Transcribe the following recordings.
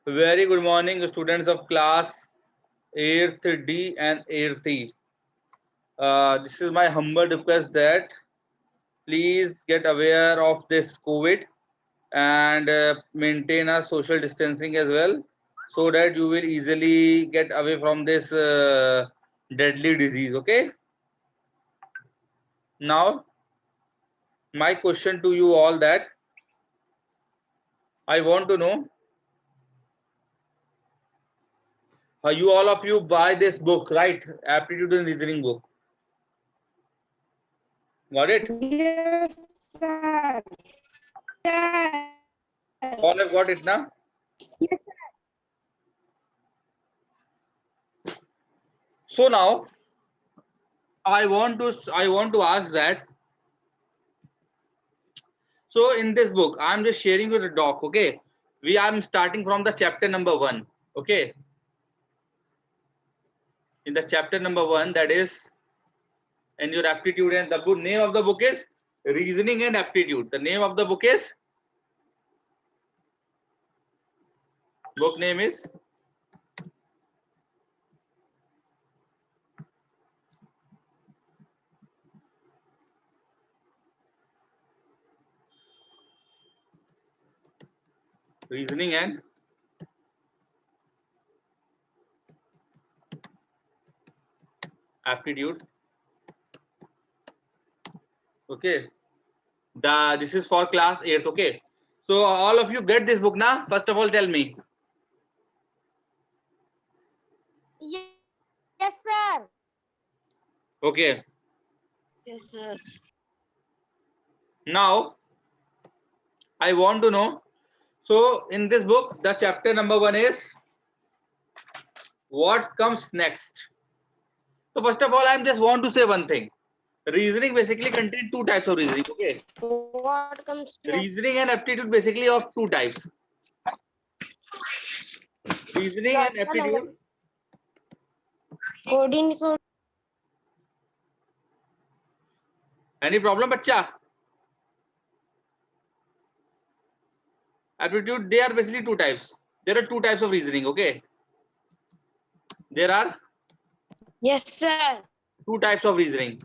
Very good morning, students of class 8th D and 8th E. This is my humble request that please get aware of this COVID and maintain a social distancing as well, so that you will easily get away from this deadly disease. Okay. Now, my question to you all that I want to know. You all of you buy this book, right? Aptitude and reasoning book. Got it? Yes, sir. All have got it now? Yes, sir. So now I want to ask that. So in this book, I'm just sharing with the doc. Okay, I'm starting from the chapter number 1. Okay, in the chapter number 1, that is, and your aptitude, and the book name of the book is Reasoning and Aptitude. The name of the book is Reasoning and Aptitude. Okay, this is for class 8th. Okay, so all of you get this book now. First of all, tell me. Yes, sir. Okay, Yes, sir. now I want to know. So in this book, the chapter number 1 is what comes next. So first of all, I just want to say one thing. Reasoning basically contains two types of reasoning. Okay. What comes next? Reasoning and aptitude basically of two types. Reasoning and aptitude. Coding. Any problem, bachcha? Aptitude, they are basically two types. There are two types of reasoning. Okay. There are Yes, sir. two types of reasoning.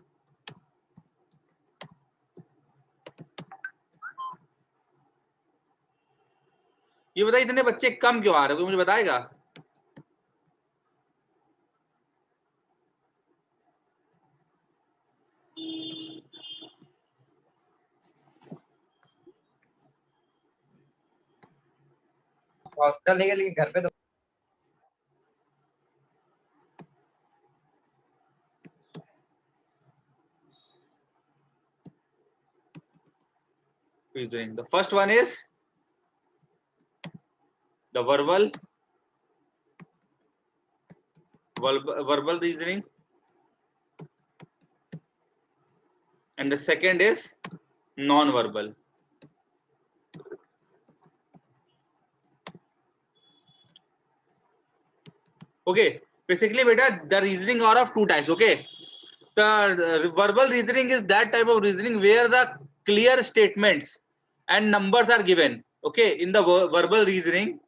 ये बताइए इतने बच्चे कम क्यों आ रहे हैं, कोई मुझे बताएगा? हॉस्पिटल ले गए लेकिन घर पे तो Reasoning. The first one is the verbal reasoning, and the second is non-verbal. Okay, basically beta, the reasoning are of two types. Okay, the verbal reasoning is that type of reasoning where the clear statements and numbers are given. Okay, in the verbal reasoning,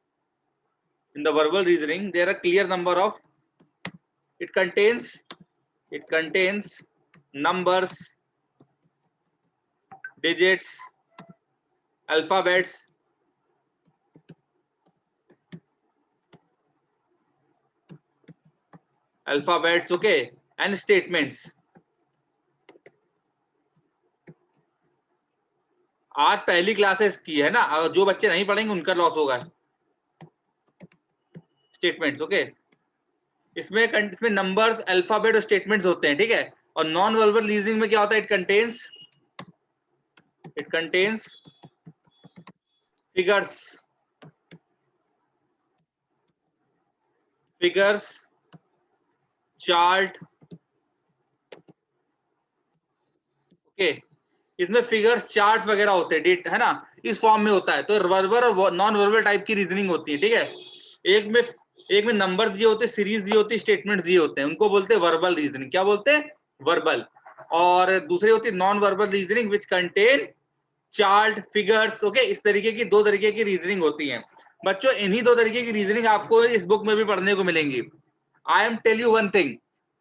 there are clear number of, it contains numbers, digits, alphabets, okay, and statements. आज पहली classes की है ना, और जो बच्चे नहीं पढ़ेंगे उनका लॉस होगा. स्टेटमेंट्स. ओके, इसमें नंबर्स, अल्फाबेट और स्टेटमेंट्स होते हैं. ठीक है. और नॉन वर्बल रीजनिंग में क्या होता है? It contains figures, chart. Okay, इसमें फिगर्स, चार्ट्स वगैरह होते हैं, डेट है ना, इस फॉर्म में होता है. तो वर्बल और नॉन वर्बल टाइप की रीजनिंग होती है. ठीक है. एक में नंबर दिए होते हैं, सीरीज दी होती है, स्टेटमेंट दिए होते हैं, उनको बोलते हैं वर्बल रीजनिंग. क्या बोलते हैं? वर्बल. और दूसरी होती है non verbal reasoning which contain chart, figures. Okay, इस तरीके की दो तरीके की रीजनिंग होती है. बच्चों इन्हीं दो तरीके की रीजनिंग आपको इस बुक में भी पढ़ने को मिलेंगी। I am tell you one thing,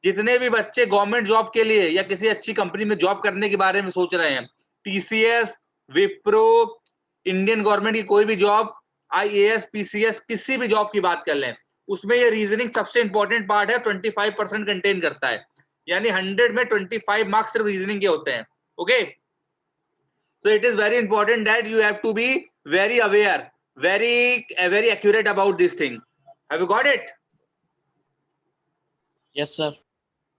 जितने भी बच्चे गवर्नमेंट जॉब के लिए या किसी अच्छी कंपनी में जॉब करने के बारे में सोच रहे हैं, टीसीएस, विप्रो, इंडियन गवर्नमेंट की कोई भी जॉब, आईएएस, पीसीएस, किसी भी जॉब की बात कर लें, उसमें ये रीजनिंग सबसे इंपॉर्टेंट पार्ट है। 25% कंटेन करता है, यानी 100 में 25 मार्क्स सिर्फ रीजनिंग के होते हैं। Okay, so it is very important that you have to be very aware, very accurate about this thing. Have you got it? Yes, sir.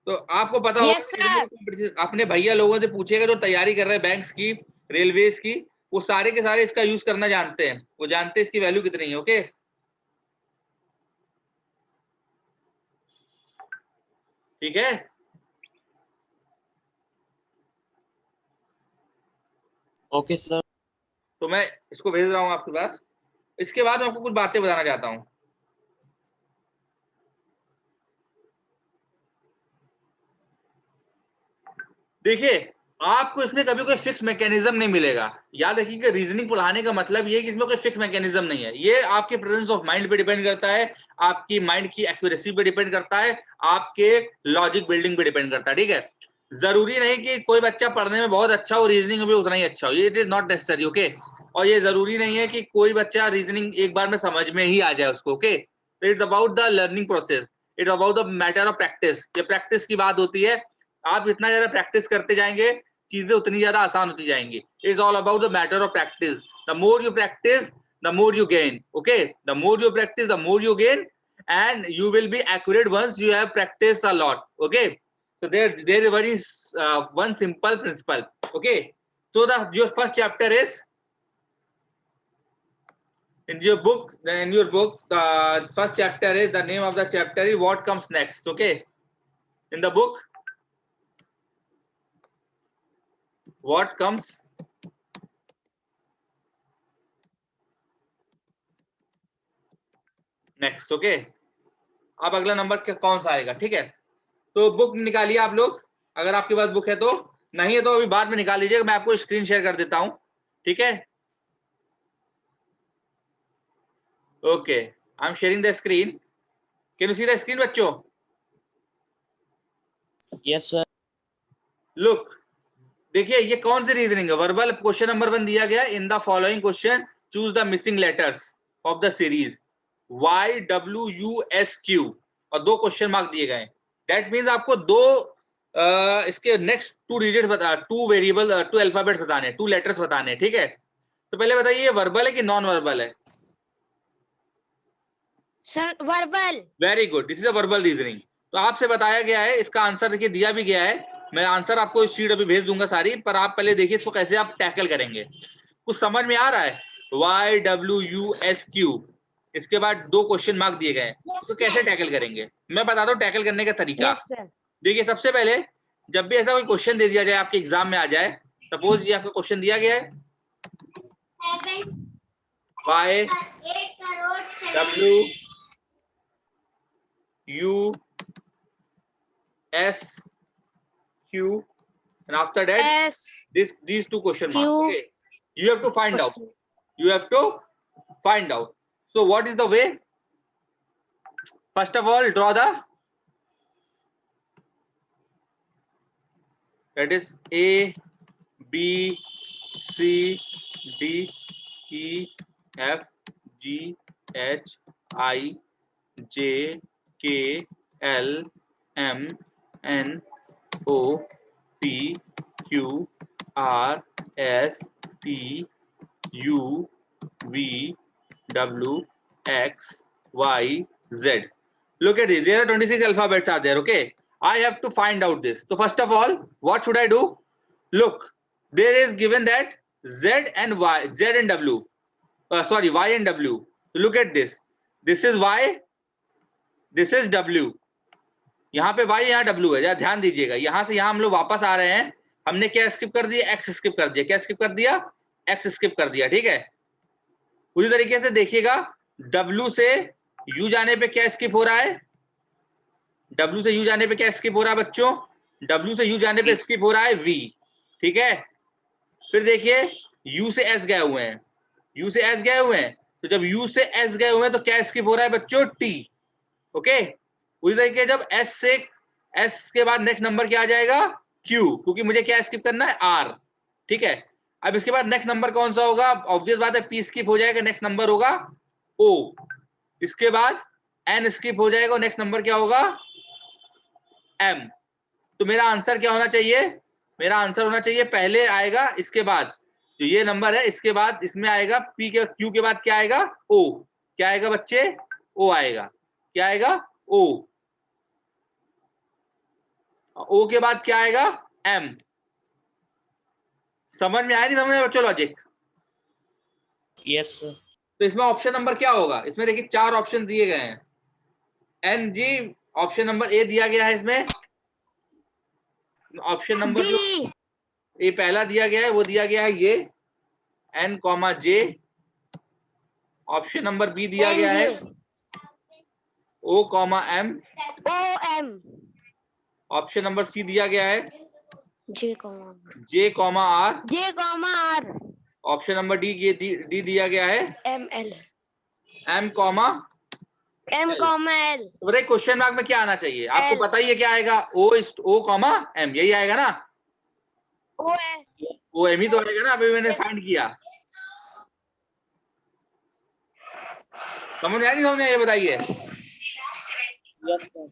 तो आपको पता Yes, होगा, अपने भैया लोगों से पूछिएगा जो तैयारी कर रहे हैं बैंक्स की, रेलवेज की, वो सारे के सारे इसका यूज करना जानते हैं, वो जानते हैं इसकी वैल्यू कितनी है। ओके, ठीक है। Okay, sir. तो मैं इसको भेज रहा हूँ आपके पास। इसके बाद मैं आपको कुछ बातें बताना चाहता हूँ। देखिए, आपको इसमें कभी कोई फिक्स मैकेनिज्म नहीं मिलेगा। याद रखिए कि रीजनिंग पढ़ाने का मतलब ये है कि इसमें कोई फिक्स मैकेनिज्म नहीं है। ये आपके प्रेजेंस ऑफ माइंड पे डिपेंड करता है, आपकी माइंड की एक्यूरेसी पे डिपेंड करता है, आपके लॉजिक बिल्डिंग पे डिपेंड करता है। ठीक है, जरूरी नहीं कि कोई बच्चा पढ़ने में बहुत अच्छा हो, रीजनिंग में भी उतना ही अच्छा हो, ये it is not necessary. Okay, और ये जरूरी नहीं है कि कोई बच्चा रीजनिंग एक बार में समझ में ही आ जाए उसको। Okay, it's about the learning process, it's about the matter of practice. ये प्रैक्टिस की बात होती है। आप जितना ज्यादा प्रैक्टिस करते जाएंगे, चीजें उतनी ज्यादा आसान होती जाएंगी। It's all about the matter of practice. The more you practice, the more you gain. Okay, the more you practice, the more you gain, and you will be accurate once you have practiced a lot. Okay, so there is very one simple principle. Okay, so your first chapter is in your book. In your book, the first chapter is, the name of the chapter is what comes next. Okay, in the book, what comes next. Okay, अब अगला number कौन सा आएगा? ठीक है, तो book निकालिए आप लोग, अगर आपके पास बुक है तो, नहीं है तो अभी बाद में निकाल लीजिएगा, मैं आपको स्क्रीन शेयर कर देता हूं। ठीक है, okay, I am sharing the screen. Can you see the screen बच्चों? Yes, sir. लुक, देखिए ये कौन सी रीजनिंग है? वर्बल क्वेश्चन नंबर 1 दिया गया, in the following question choose the missing letters of the series YWUSQ, और 2 क्वेश्चन मार्क दिए गए। दैट मींस आपको इसके नेक्स्ट 2 डिजिट बता, 2 वेरिएबल, 2 अल्फाबेट्स बताने, 2 लेटर्स बताने। ठीक है, तो पहले बताइए ये वर्बल है कि नॉन वर्बल है? Sir verbal. Very good, this is a verbal reasoning. तो आपसे बताया गया है, इसका आंसर देखिए दिया भी गया है। मैं आंसर आपको शीट अभी भेज दूंगा सारी, पर आप पहले देखिए इसको कैसे आप टैकल करेंगे। कुछ समझ में आ रहा है? YWUSQ, इसके बाद 2 क्वेश्चन मार्क दिए गए, तो कैसे टैकल करेंगे? मैं बताता हूँ टैकल करने का तरीका। Yes sir. देखिए, सबसे पहले जब भी ऐसा कोई क्वेश्चन दे दिया जाए आपके एग्जाम में आ जाए, सपोज ये आपका क्वेश्चन दिया गया है YWUSQ, and after that S these 2 question marks. Q. Okay, you have to find out. You have to find out. So what is the way? First of all, draw the, that is A, B, C, D, E, F, G, H, I, J, K, L, M, N, O, P, Q, R, S, T, U, V, W, X, Y, Z. Look at this. There are 26 alphabets are there. Okay, I have to find out this. So first of all, what should I do? Look, there is given that Z and Y, Z and W. Sorry, Y and W. Look at this. This is Y. This is W. यहाँ पे Y, यहाँ W है। ध्यान दीजिएगा, यहाँ से यहाँ हम लोग वापस आ रहे हैं। हमने क्या स्किप कर दिया? X स्किप कर दिया। क्या स्किप कर दिया? X स्किप कर दिया। ठीक है, उसी तरीके से देखिएगा, W से U जाने पे क्या स्किप हो रहा है? W से U जाने पे क्या स्किप हो रहा है बच्चों? W से U जाने पे स्किप हो रहा है V। ठीक है, फिर देखिए U से S गए हुए हैं, U से S गए हुए हैं, तो जब U से S गए हुए हैं तो क्या स्किप हो रहा है बच्चों? T। ओके, उसी तरीके जब S से S के बाद नेक्स्ट नंबर क्या आ जाएगा? Q, क्योंकि मुझे क्या स्किप करना है? R। ठीक है, अब इसके बाद नेक्स्ट नंबर कौन सा होगा? ऑब्वियस बात है P स्किप हो जाएगा, नेक्स्ट नंबर होगा O। इसके बाद N स्किप हो जाएगा, नेक्स्ट नंबर क्या होगा? M। तो मेरा आंसर क्या होना चाहिए? मेरा आंसर होना चाहिए पहले आएगा, इसके बाद जो ये नंबर है इसके बाद इसमें आएगा P के, Q के बाद क्या आएगा? O। क्या आएगा बच्चे? O आएगा। क्या आएगा? O। O के बाद क्या आएगा? M। समझ में आया नहीं समझ में बच्चों लॉजिक? Yes sir. तो इसमें ऑप्शन नंबर क्या होगा? इसमें देखिए 4 ऑप्शन दिए गए हैं। NG ऑप्शन नंबर A दिया गया है इसमें। ऑप्शन नंबर जो B, ए पहला दिया गया है वो दिया गया है ये N, J। Option number B दिया गया है NJ, O, M। OM, option number C दिया गया है J, J, R। J, R, option number D दिया गया है ML, M, M, L, तो बताइए क्वेश्चन मार्क में क्या आना चाहिए? आपको L, पता ही है क्या आएगा? O, M, यही आएगा ना? OS, वो M ही तो आएगा ना, अभी मैंने फाइंड किया। समझ में आया नहीं समझ में आया? ये बताइए, यस सर।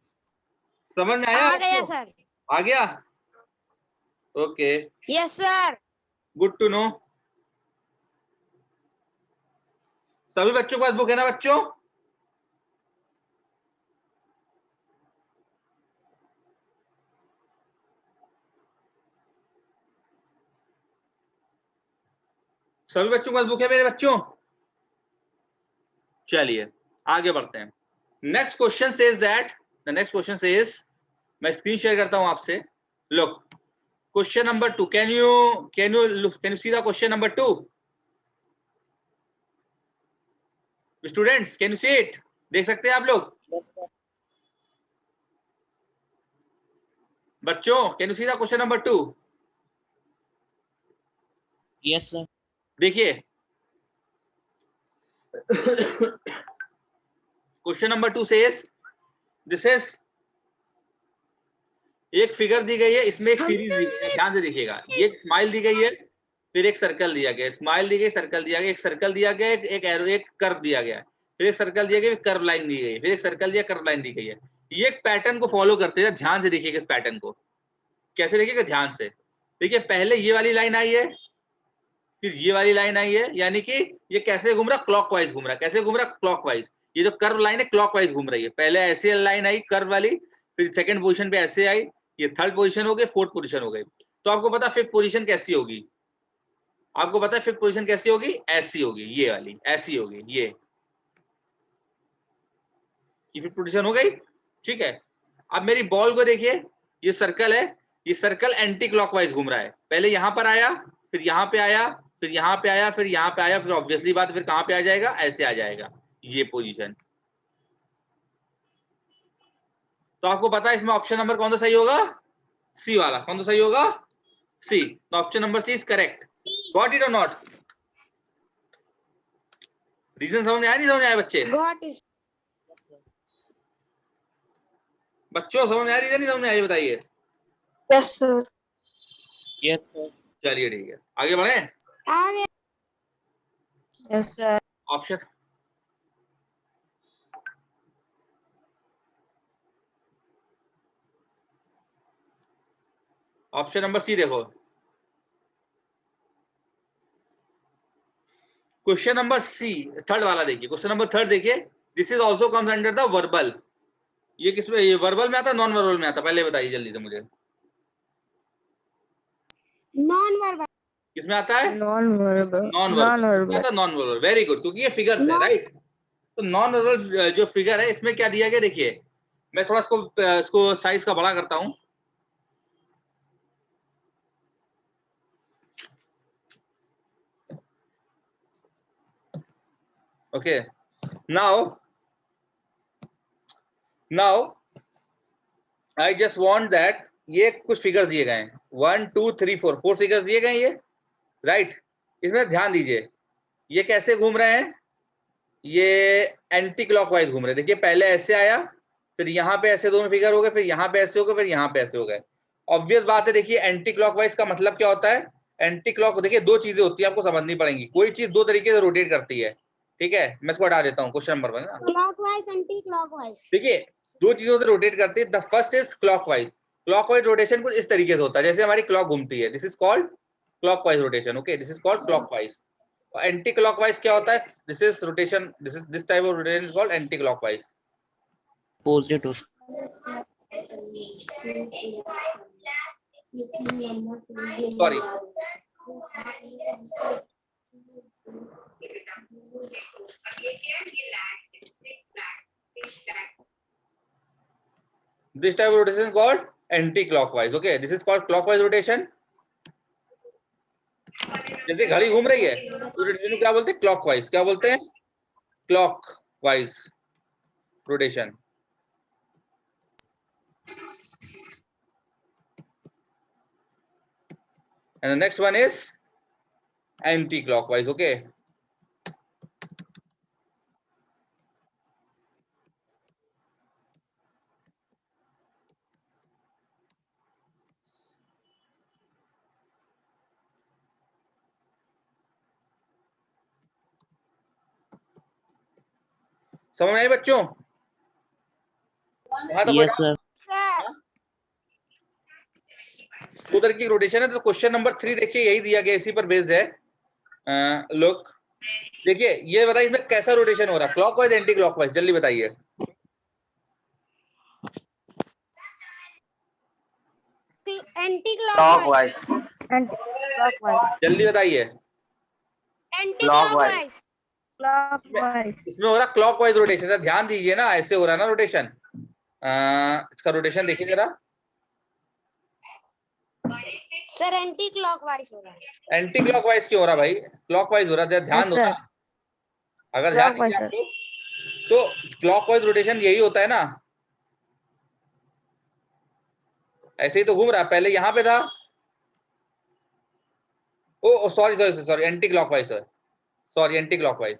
समझ में आया आ गया आपको? सर। आ गया? Okay, yes sir. Good to know. सभी बच्चों के पास बुक है ना बच्चों? सभी बच्चों के पास बुक है मेरे बच्चों? चलिए आगे बढ़ते हैं। Next question says that, the next question says, मैं स्क्रीन शेयर करता हूं आपसे। Look, question number 2, can you see the question number 2? Students can you see it? देख सकते हैं आप लोग? बच्चों can you see the question number 2? Yes sir. देखिए question number 2 says, this is, एक फिगर दी गई है, इसमें एक सीरीज दी गई है, ध्यान से देखिएगा। ये एक स्माइल दी गई है, फिर एक सर्कल दिया गया, स्माइल दी गई, सर्कल दिया गया, एक सर्कल दिया गया, एक एरो, एक कर्व दिया गया, फिर एक सर्कल दिया गया, कर्व लाइन दी गई, फिर एक सर्कल दिया, कर्व लाइन दी गई है। ये एक पैटर्न को फॉलो करते हैं, ध्यान से देखिएगा इस पैटर्न को। कैसे देखिएगा? ध्यान से देखिए, पहले ये वाली लाइन आई है, फिर ये वाली लाइन आई है, यानी कि ये कैसे घूम रहा? क्लॉकवाइज घूम रहा है। कैसे घूम रहा? क्लॉकवाइज। ये जो कर्व लाइन है क्लॉकवाइज घूम रही है। पहले ऐसे लाइन आई कर्व वाली, फिर सेकंड पोजीशन पे ऐसे आई, ये थर्ड पोजीशन हो गई, फोर्थ पोजीशन हो गई। तो आपको पता फिफ्थ पोजीशन कैसी होगी? आपको पता है फिफ्थ पोजीशन कैसी होगी? ऐसी होगी, ये वाली ऐसी होगी, ये फिफ्थ पोजीशन हो गई। ठीक है, अब मेरी बॉल को देखिए, ये सर्कल है, ये सर्कल एंटी क्लॉकवाइज घूम रहा है। पहले यहां पर आया, फिर यहां पे आया, फिर यहां पे आया, फिर यहां पे आया, फिर ऑब्वियसली बात फिर कहां पे आ जाएगा? ऐसे आ जाएगा, ये पोजीशन। तो आपको पता है इसमें ऑप्शन नंबर कौन सा सही होगा? सी वाला। कौन सा सही होगा? सी। तो option number C is correct. Got it और नॉट? रीजन समझ में आया नहीं समझ में आया बच्चे? Got it. बच्चों समझ में आया रीजन नहीं समझ में आया? बताइए। Yes sir. Yes sir. चलिए ठीक है, आगे बढ़े। आ गया। Yes sir. Option option number C देखो, क्वेश्चन नंबर सी थर्ड वाला देखिए, क्वेश्चन नंबर थर्ड देखिए, this is also comes under the verbal. ये किसमें? ये वर्बल में आता, नॉन वर्बल में आता? पहले बताइए जल्दी से मुझे, नॉन वर्बल। किसमें आता है? Non verbal. Non verbal. Non verbal, very good, क्योंकि ये फिगर्स है, राइट? तो नॉन वर्बल जो फिगर है इसमें क्या दिया गया देखिए, मैं थोड़ा इसको साइज का बड़ा करता हूं। Okay, now I just want that, ये कुछ फिगर्स दिए गए हैं, 1 2 3 4 फिगर्स दिए गए हैं ये, राइट? इसमें ध्यान दीजिए, ये कैसे घूम रहे हैं? ये एंटी क्लॉकवाइज घूम रहे। देखिए पहले ऐसे आया, फिर यहाँ पे ऐसे दोनों फिगर हो गए, फिर यहाँ पे ऐसे हो गए, फिर यहाँ पे ऐसे हो गए। ऑब्वियस बात है। देखिए एंटी क्लॉकवाइज का मतलब क्या होता है? एंटी क्लॉक, देखिए दो चीजें होती है, आपको समझनी पड़ेंगी। कोई चीज दो तरीके से रोटेट करती है, ठीक है। मैं इसको हटा देता हूँ, क्वेश्चन नंबर 1 ना। Clockwise anti clockwise. देखिए दो चीजों से रोटेट करती है। The first is clockwise. Clockwise rotation कुछ इस तरीके से होता है, जैसे हमारी क्लॉक घूमती है। This is called clockwise rotation. Okay, this is called clockwise. Anti clockwise क्या होता है? This is rotation, this type of rotation is called anti clockwise. Positive. Sorry, this type of rotation is called anti-clockwise. Okay, this is called clockwise rotation. जैसे घड़ी घूम रही है तो rotation को क्या बोलते हैं? क्लॉकवाइज। क्या बोलते हैं? Clockwise rotation. And the next one is anti-clockwise. Okay. समझ में आई बच्चों? वहां तक Yes, sir. दो तरह की रोटेशन है। तो क्वेश्चन नंबर 3 देखिए, यही दिया गया, इसी पर बेस्ड है। लुक, देखिए ये बताइए इसमें कैसा रोटेशन हो रहा है, क्लॉकवाइज एंटी क्लॉकवाइज? जल्दी बताइए। Anti clockwise. Anti clockwise. जल्दी बताइए। Anti clockwise. क्लॉकवाइज। इसमें हो रहा क्लॉकवाइज रोटेशन। ध्यान दीजिए ना, ऐसे हो रहा है ना रोटेशन। इसका रोटेशन देखिए जरा। सर एंटी क्लॉकवाइज हो रहा है। एंटी क्लॉकवाइज क्यों हो रहा भाई? क्लॉकवाइज हो रहा है, ध्यान दो ना। अगर ध्यान नहीं दिया आपको तो क्लॉकवाइज रोटेशन यही होता है ना, ऐसे ही तो घूम रहा है। पहले यहाँ पे था, oh sorry sorry sorry, anticlockwise sir, sorry anticlockwise,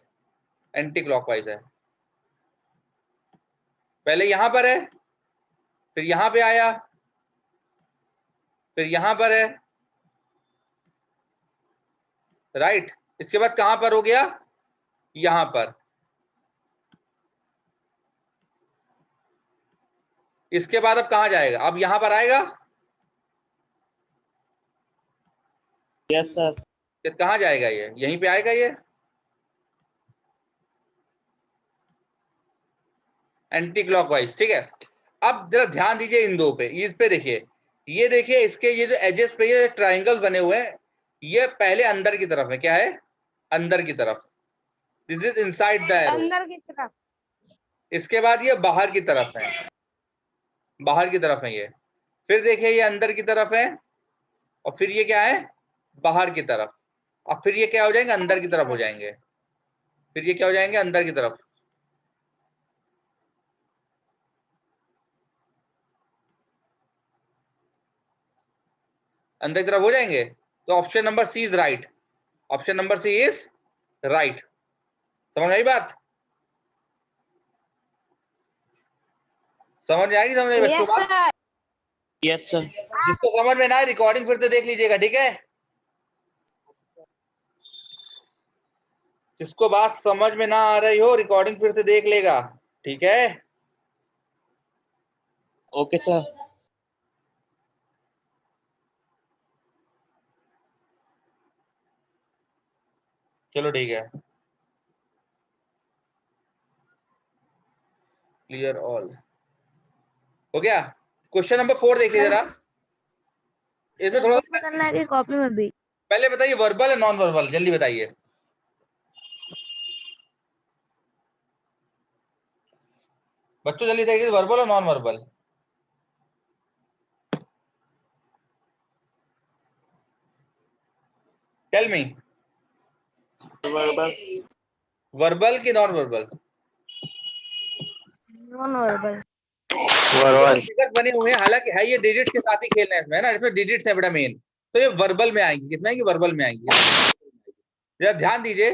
anticlockwise है। पहले यहाँ पर है, फिर यहाँ पे आया, फिर यहाँ पर है, राइट। इसके बाद कहां पर हो गया? यहां पर। इसके बाद अब कहां जाएगा? अब यहां पर आएगा। Yes, sir. फिर कहां जाएगा? ये यहीं पे आएगा ये, एंटी क्लॉकवाइज, ठीक है। अब जरा ध्यान दीजिए इन दो पे, इस पे देखिए, ये देखिए इसके ये जो एजेस पे ये ट्रायंगल्स बने हुए हैं, ये पहले अंदर की तरफ है। क्या है? अंदर की तरफ। This is inside the arrow. अंदर की तरफ। इसके बाद ये बाहर की तरफ है, बाहर की तरफ है ये। फिर देखिए ये अंदर की तरफ है, और फिर ये क्या है? बाहर की तरफ। और फिर ये क्या हो जाएंगे? अंदर की तरफ हो जाएंगे। फिर ये क्या हो जाएंगे? अंदर की तरफ। अंदर की तरफ हो जाएंगे। तो option number C is right. Option number C is right. समझ में आई बात? समझ में आई? नहीं समझ में आई बच्चों यस बात? सर। Yes, sir. जिसको समझ में ना आए रिकॉर्डिंग फिर से देख लीजिएगा, ठीक है। जिसको बात समझ में ना आ रही हो रिकॉर्डिंग फिर से देख लेगा, ठीक है। Okay, sir. चलो ठीक है। क्लियर ऑल हो गया। क्वेश्चन नंबर 4 देखिए जरा। इसमें थोड़ा सा करना है कि कॉपी में भी? पहले बताइए, वर्बल है नॉन वर्बल? जल्दी बताइए। बच्चों जल्दी बताइए, वर्बल और non verbal? Tell me. Verbal. Verbal की non verbal? Non verbal. Verbal. Figures बने हुए हैं, हालांकि है ये डिजिट्स के साथ ही खेलना है इसमें, है ना। इसमें डिजिट्स है बेटा मेन, तो ये वर्बल में आएंगी। किसमें आएंगी? वर्बल में आएंगी। जरा ध्यान दीजिए,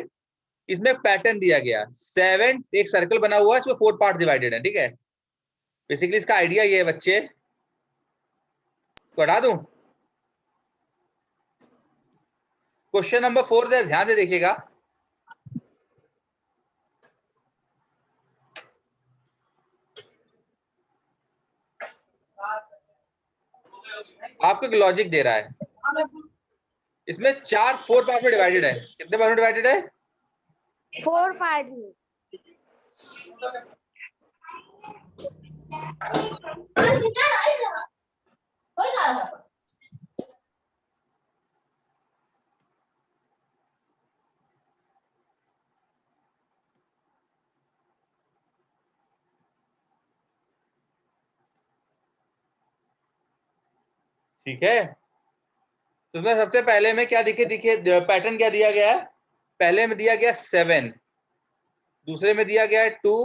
इसमें एक पैटर्न दिया गया 7, एक सर्कल बना हुआ है, इसमें 4 पार्ट डिवाइडेड है, ठीक है। बेसिकली इसका आइडिया ये है बच्चे, पढ़ा दूं। क्वेश्चन नंबर 4 ध्यान से देखिएगा। आपको एक लॉजिक दे रहा है, इसमें 4 पार्ट में डिवाइडेड है। कितने पार्ट में डिवाइडेड है? 4 पार्ट में। ठीक है, तो उसमें सबसे पहले में क्या दिखे पैटर्न क्या दिया गया है? पहले में दिया गया 7, दूसरे में दिया गया है 2,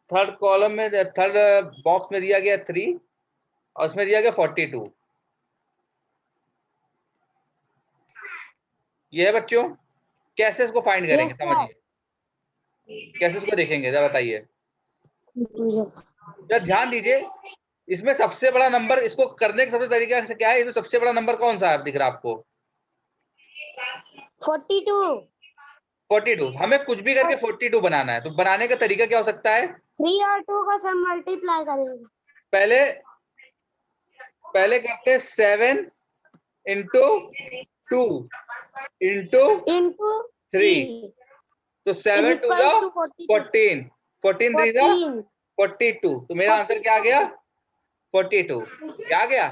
थर्ड कॉलम में, थर्ड बॉक्स में दिया गया 3, और उसमें दिया गया 42। ये है बच्चों। कैसे इसको फाइंड करेंगे? समझिए कैसे इसको देखेंगे, जरा बताइए। जरा ध्यान दीजिए, इसमें सबसे बड़ा नंबर, इसको करने का सबसे तरीका से क्या है? इसमें सबसे बड़ा नंबर कौन सा है दिख रहा है आपको? 42। 42। हमें कुछ भी करके 42 बनाना है, तो बनाने का तरीका क्या हो सकता है? 3 और 2 का सर मल्टीप्लाई करेंगे। पहले करते हैं 7 इंटू 2 इंटू 3, तो 7 2 जा 14, 14 3 जा 42। तो मेरा आंसर क्या आ गया? 42। क्या आ गया?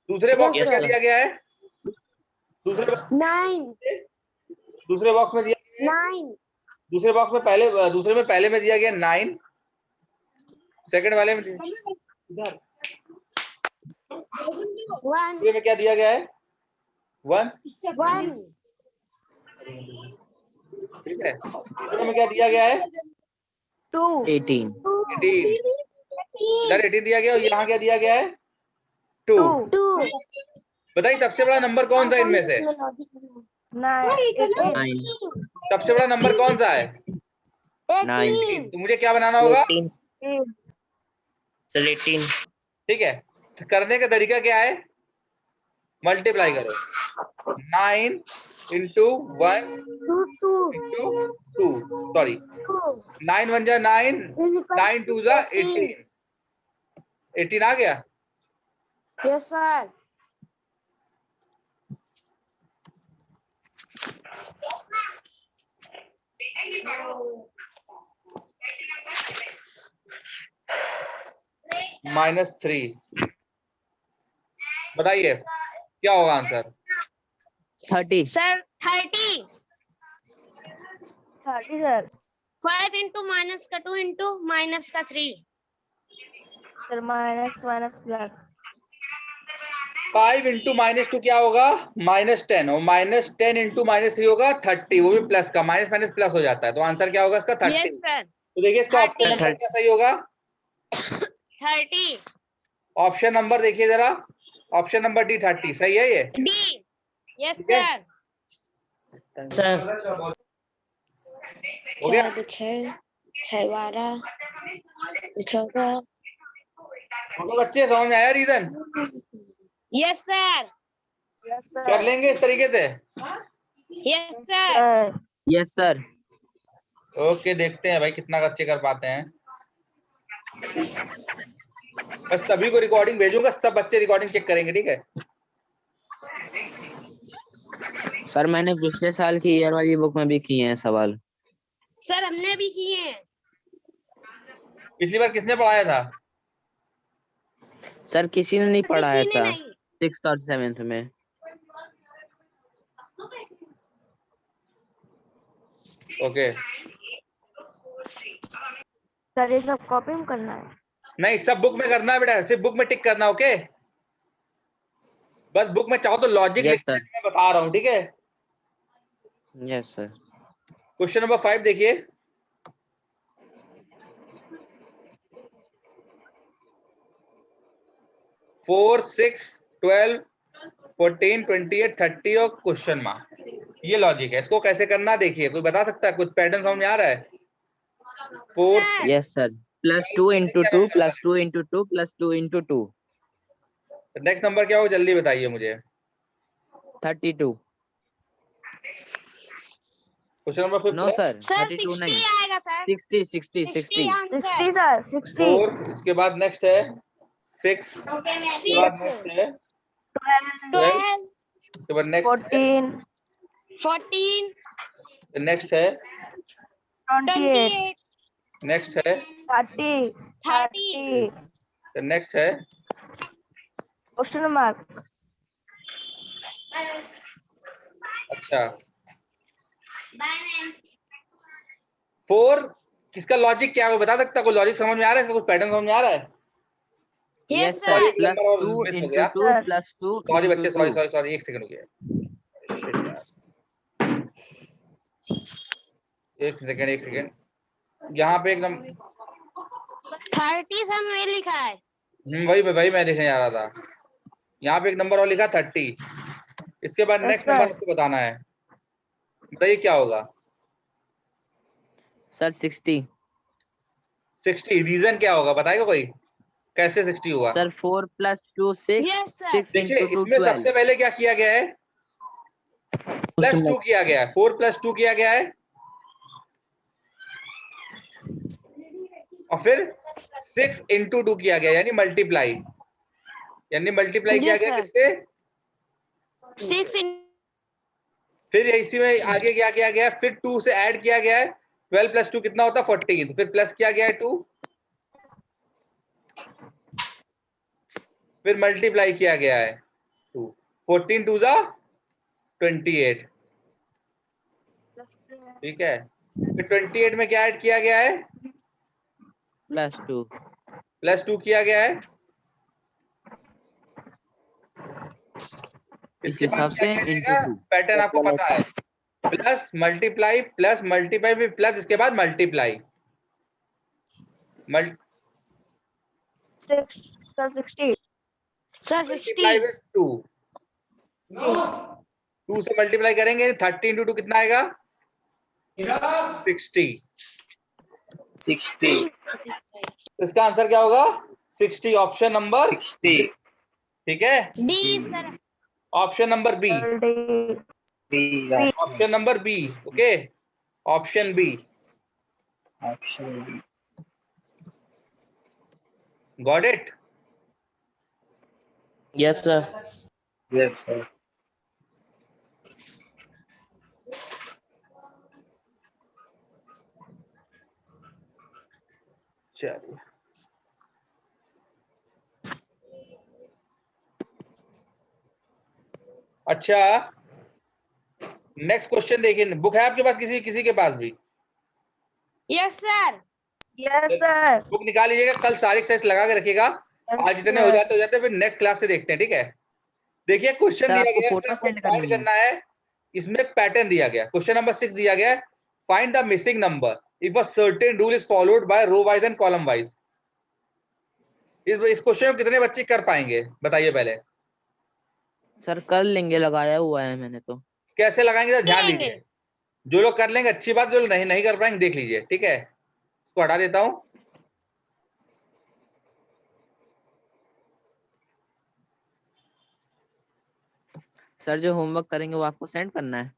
दूसरे बॉक्स में क्या दिया गया है? दूसरे बॉक्स में दिया गया है? दूसरे बॉक्स में दूसरे में पहले में दिया गया 9, सेकंड वाले में इधर दूसरे में क्या दिया गया है? 1। ठीक है, दूसरे में क्या दिया गया है? 18 इधर 18 दिया गया, और यहाँ क्या दिया गया है? 2। बताइए सबसे बड़ा नंबर कौन सा इनमें से? 9। सबसे बड़ा नंबर कौन सा है? 9 तो मुझे क्या बनाना होगा? 18। ठीक है, तो करने का तरीका क्या है? मल्टीप्लाई करो, 9 इंटू 1 इंटू 2, सॉरी 9 1 जा 9, 9 2 जा 18। 18 आ गया? Yes sir. -3। बताइए क्या होगा answer? 30 sir 30 sir. 5 into minus का 2 इंटू माइनस का 3 सर। माइनस प्लस 5 इंटू -2 क्या होगा? -10, और -10 इंटू -3 होगा 30, वो भी प्लस का। माइनस माइनस प्लस हो जाता है, तो आंसर क्या होगा इसका? 30। Yes sir. तो देखिए इसका ऑप्शन नंबर क्या सही होगा? 30 ऑप्शन नंबर देखिए जरा, ऑप्शन नंबर डी 30 सही है ये? डी। यस ठीक है? सर। हो गया? 6 12 14। तो बच्चे समझ में आया रीजन? Yes sir. कर लेंगे इस तरीके से? Yes sir. Yes sir. Okay, देखते हैं भाई कितना बच्चे कर पाते हैं। बस सभी को रिकॉर्डिंग भेजूंगा, सब बच्चे रिकॉर्डिंग चेक करेंगे, ठीक है? सर मैंने पिछले साल की ईयर वाली बुक में भी किए हैं सवाल। सर हमने भी किए हैं। पिछली बार किसने पढ़ाया था? सर किसी ने नहीं पढ़ाया किसी ने था नहीं। 6th और 7th में। ओके, सर ये सब कॉपी में करना है? नहीं सब बुक में करना है बेटा, सिर्फ बुक में टिक करना। ओके, बस बुक में चाहो तो लॉजिक यस लिखना है, सर। मैं बता रहा हूँ, ठीक है? Yes sir. क्वेश्चन नंबर 5 देखिए। फोर 6 12 14, 28, 30 और क्वेश्चन मार्क, ये लॉजिक है। इसको कैसे करना देखिए, कोई बता सकता है? कुछ पैटर्न समझ में आ रहा है? 4 यस सर, +2 × 2 +2 × 2 +2 × 2 नेक्स्ट नंबर क्या हो जल्दी बताइए मुझे। 32। Question number 5 no sir, sir 32 60 नहीं, आएगा सर। 60 60 60 60 आंसर। 60 सर 60 4, इसके बाद नेक्स्ट है 6, इसके बाद 6, नेक्स्ट है 12 12, 12, इसके बाद नेक्स्ट है 14 14, नेक्स्ट है 28 28, नेक्स्ट है 30 30, नेक्स्ट है क्वेश्चन मार्क। अच्छा 4, किसका लॉजिक क्या है वो बता सकता है? कोई लॉजिक समझ में आ रहा है? इसका कुछ पैटर्न समझ में आ रहा है? Yes yes sir. सर, एक नंबर और +2 मिस हो × गया। 2 +2 सॉरी × बच्चे, 2 सॉरी, एक सेकंड हो गया। एक सेकंड, यहाँ पे एक नंबर 30 सर में लिखा है। वही मैं देखने जा रहा था। यहाँ पे एक नंबर और लिखा 30। इसके बाद Yes, नेक्स्ट नंबर sir. आपको बताना है, बताइए क्या होगा? सर 60। 60, रीजन क्या होगा बताएगा कोई? कैसे 60 हुआ? Sir 4 + 2 6 yes sir. 6 देखिए × 2 इसमें 12 सबसे पहले क्या किया गया है? +2 किया गया है। 4 + 2 किया गया है और फिर 6 × 2 किया गया, यानी मल्टीप्लाई किया Yes, गया sir. किससे? 6 in फिर इसी में आगे क्या किया गया? फिर 2 से ऐड किया गया है। 12 + 2 कितना होता है? 14। तो फिर प्लस किया गया है 2, फिर मल्टीप्लाई किया गया है 2। 14 2 ज़ा 28, ठीक है। फिर 28 में क्या ऐड किया गया है? +2 +2 किया गया है। इस इसके बाद हिसाब क्या से किया × जाएगा? 2 पैटर्न आपको पता है, प्लस मल्टीप्लाई फिर प्लस, इसके बाद मल्टीप्लाई 60 sir मल्टीप्लाई 60. विद 2। 2 से मल्टीप्लाई करेंगे 30 × 2 कितना आएगा? 60। इसका आंसर क्या होगा? 60, ऑप्शन नंबर 60, ठीक है। D is correct. Option number B, B. Option number B, okay, option B, got it? Yes sir. चलिए अच्छा, नेक्स्ट क्वेश्चन देखिए। बुक है आपके पास? किसी के पास भी Yes, sir. Yes, sir. Book निकाल लीजिएगा, कल सारी एक्सरसाइज लगा के रखिएगा। Yes, आज जितने हो जाते फिर नेक्स्ट क्लास से देखते हैं, ठीक है। देखिए क्वेश्चन सर दिया आपको गया है, फोटो आपको सेंड फाइंड करनी है। करना है। इसमें एक पैटर्न दिया गया, क्वेश्चन नंबर 6 दिया गया है, find the missing number if a certain rule is followed by row wise and column wise. इस क्वेश्चन को कितने बच्चे कर पाएंगे बताइए पहले? सर कर लेंगे, लगाया हुआ है मैंने तो। कैसे लगाएंगे तो ध्यान करेंगे। दीजिए। जो लोग कर लेंगे अच्छी बात, जो लोग नहीं कर पाएंगे देख लीजिए, ठीक है। इसको हटा देता हूं। सर जो होमवर्क करेंगे वो आपको सेंड करना है?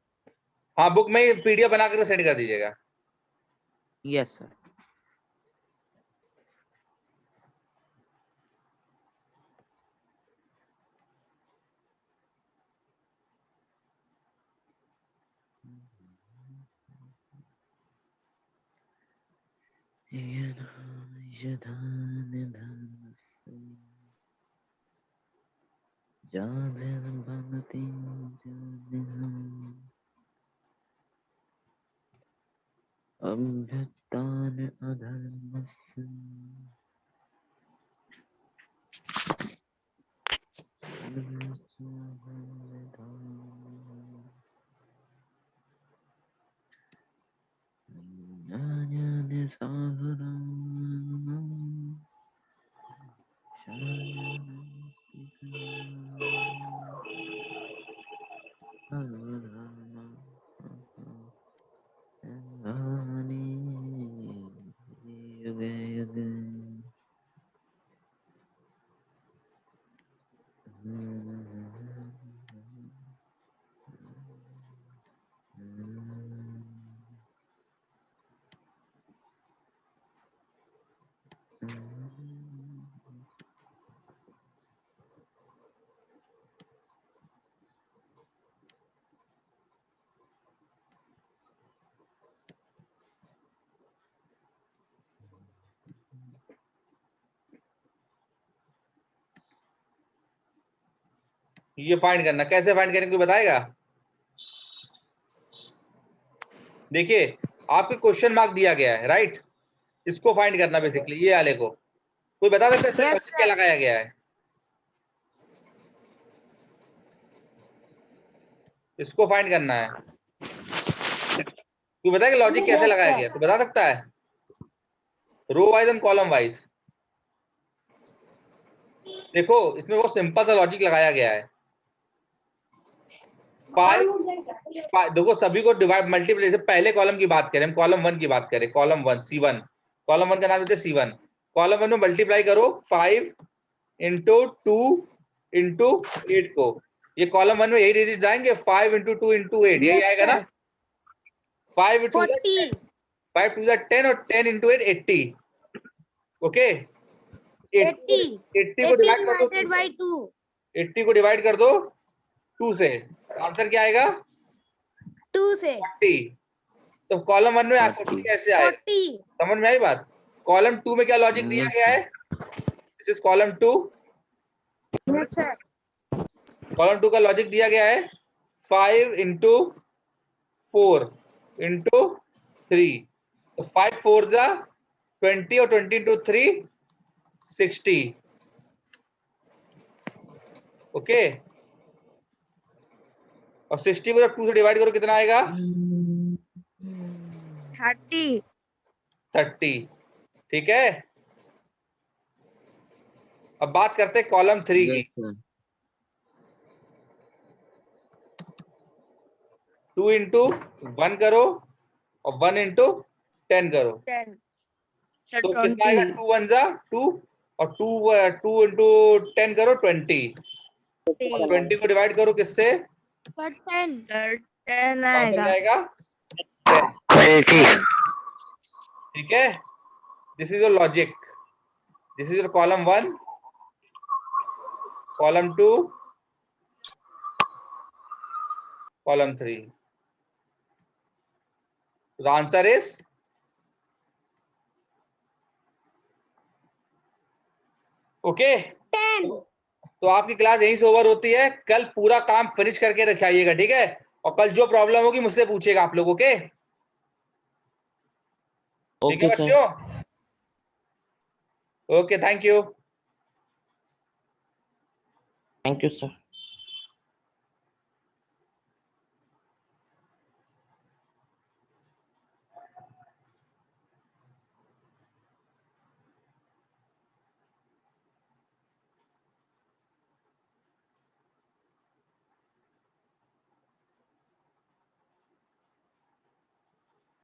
हाँ, बुक में पीडीएफ बना कर सेंड कर दीजिएगा। Yes sir. ये फाइंड करना, कैसे फाइंड करेंगे कोई बताएगा? देखिए आपके क्वेश्चन मार्क दिया गया है, राइट? इसको फाइंड करना बेसिकली, ये वाले को कोई बता सकता है इसका Yes, लॉजिक क्या लगाया गया है? इसको फाइंड करना है। कोई बताएगा लॉजिक कैसे लगाया गया? तो बता सकता है? Row wise and column wise. देखो इसमें वो सिंपल सा लॉजिक लगाया गया है। 5 देखो सभी को डिवाइड मल्टीप्लाई, जैसे पहले कॉलम की बात करें, हम कॉलम 1 की बात करें, कॉलम 1 C1, कॉलम 1 का नाम देते C1। कॉलम 1 में मल्टीप्लाई करो 5 इंटू 2 इंटू 8 को। ये कॉलम 1 में यही डिजिट जाएंगे, 5 इंटू 2 इंटू 8, यही आएगा ना? 5 इंटू 40. 5 टू 10 और 10 इंटू 8 80। ओके 80. 80 को डिवाइड कर दो divided by 2. 80 को डिवाइड कर दो 2 से, आंसर क्या आएगा? 2 से 40। तो कॉलम 1 में 40 कैसे आए? 40. समझ में आई बात? कॉलम 2 में क्या लॉजिक दिया गया है? This is column 2। Yes, sir. Column 2 का लॉजिक दिया गया है 5 इंटू 4 इंटू 3। तो 5 4 जा 20 और 20 इंटू 3 60। ओके और 60 को जब 2 से डिवाइड करो कितना आएगा? 30. 30। ठीक है, अब बात करते हैं कॉलम 3 की। 2 इंटू 1 करो और 1 इंटू 10 करो, 10. Sir, तो कितना 20. आएगा? 2 1 जा 2 और 2 इंटू 10 करो 20 और 20 को डिवाइड करो किससे? 10. Sir, 10 आंसर आएगा. क्या आएगा? 10। ठीक है, this is your logic, this is your column 1, column 2, column 3। The answer is okay. 10. तो आपकी क्लास यहीं से ओवर होती है। कल पूरा काम फिनिश करके रखाइएगा, ठीक है? और कल जो प्रॉब्लम होगी मुझसे पूछिएगा आप लोग। ओके ठीक है बच्चों? Okay thank you. Thank you sir.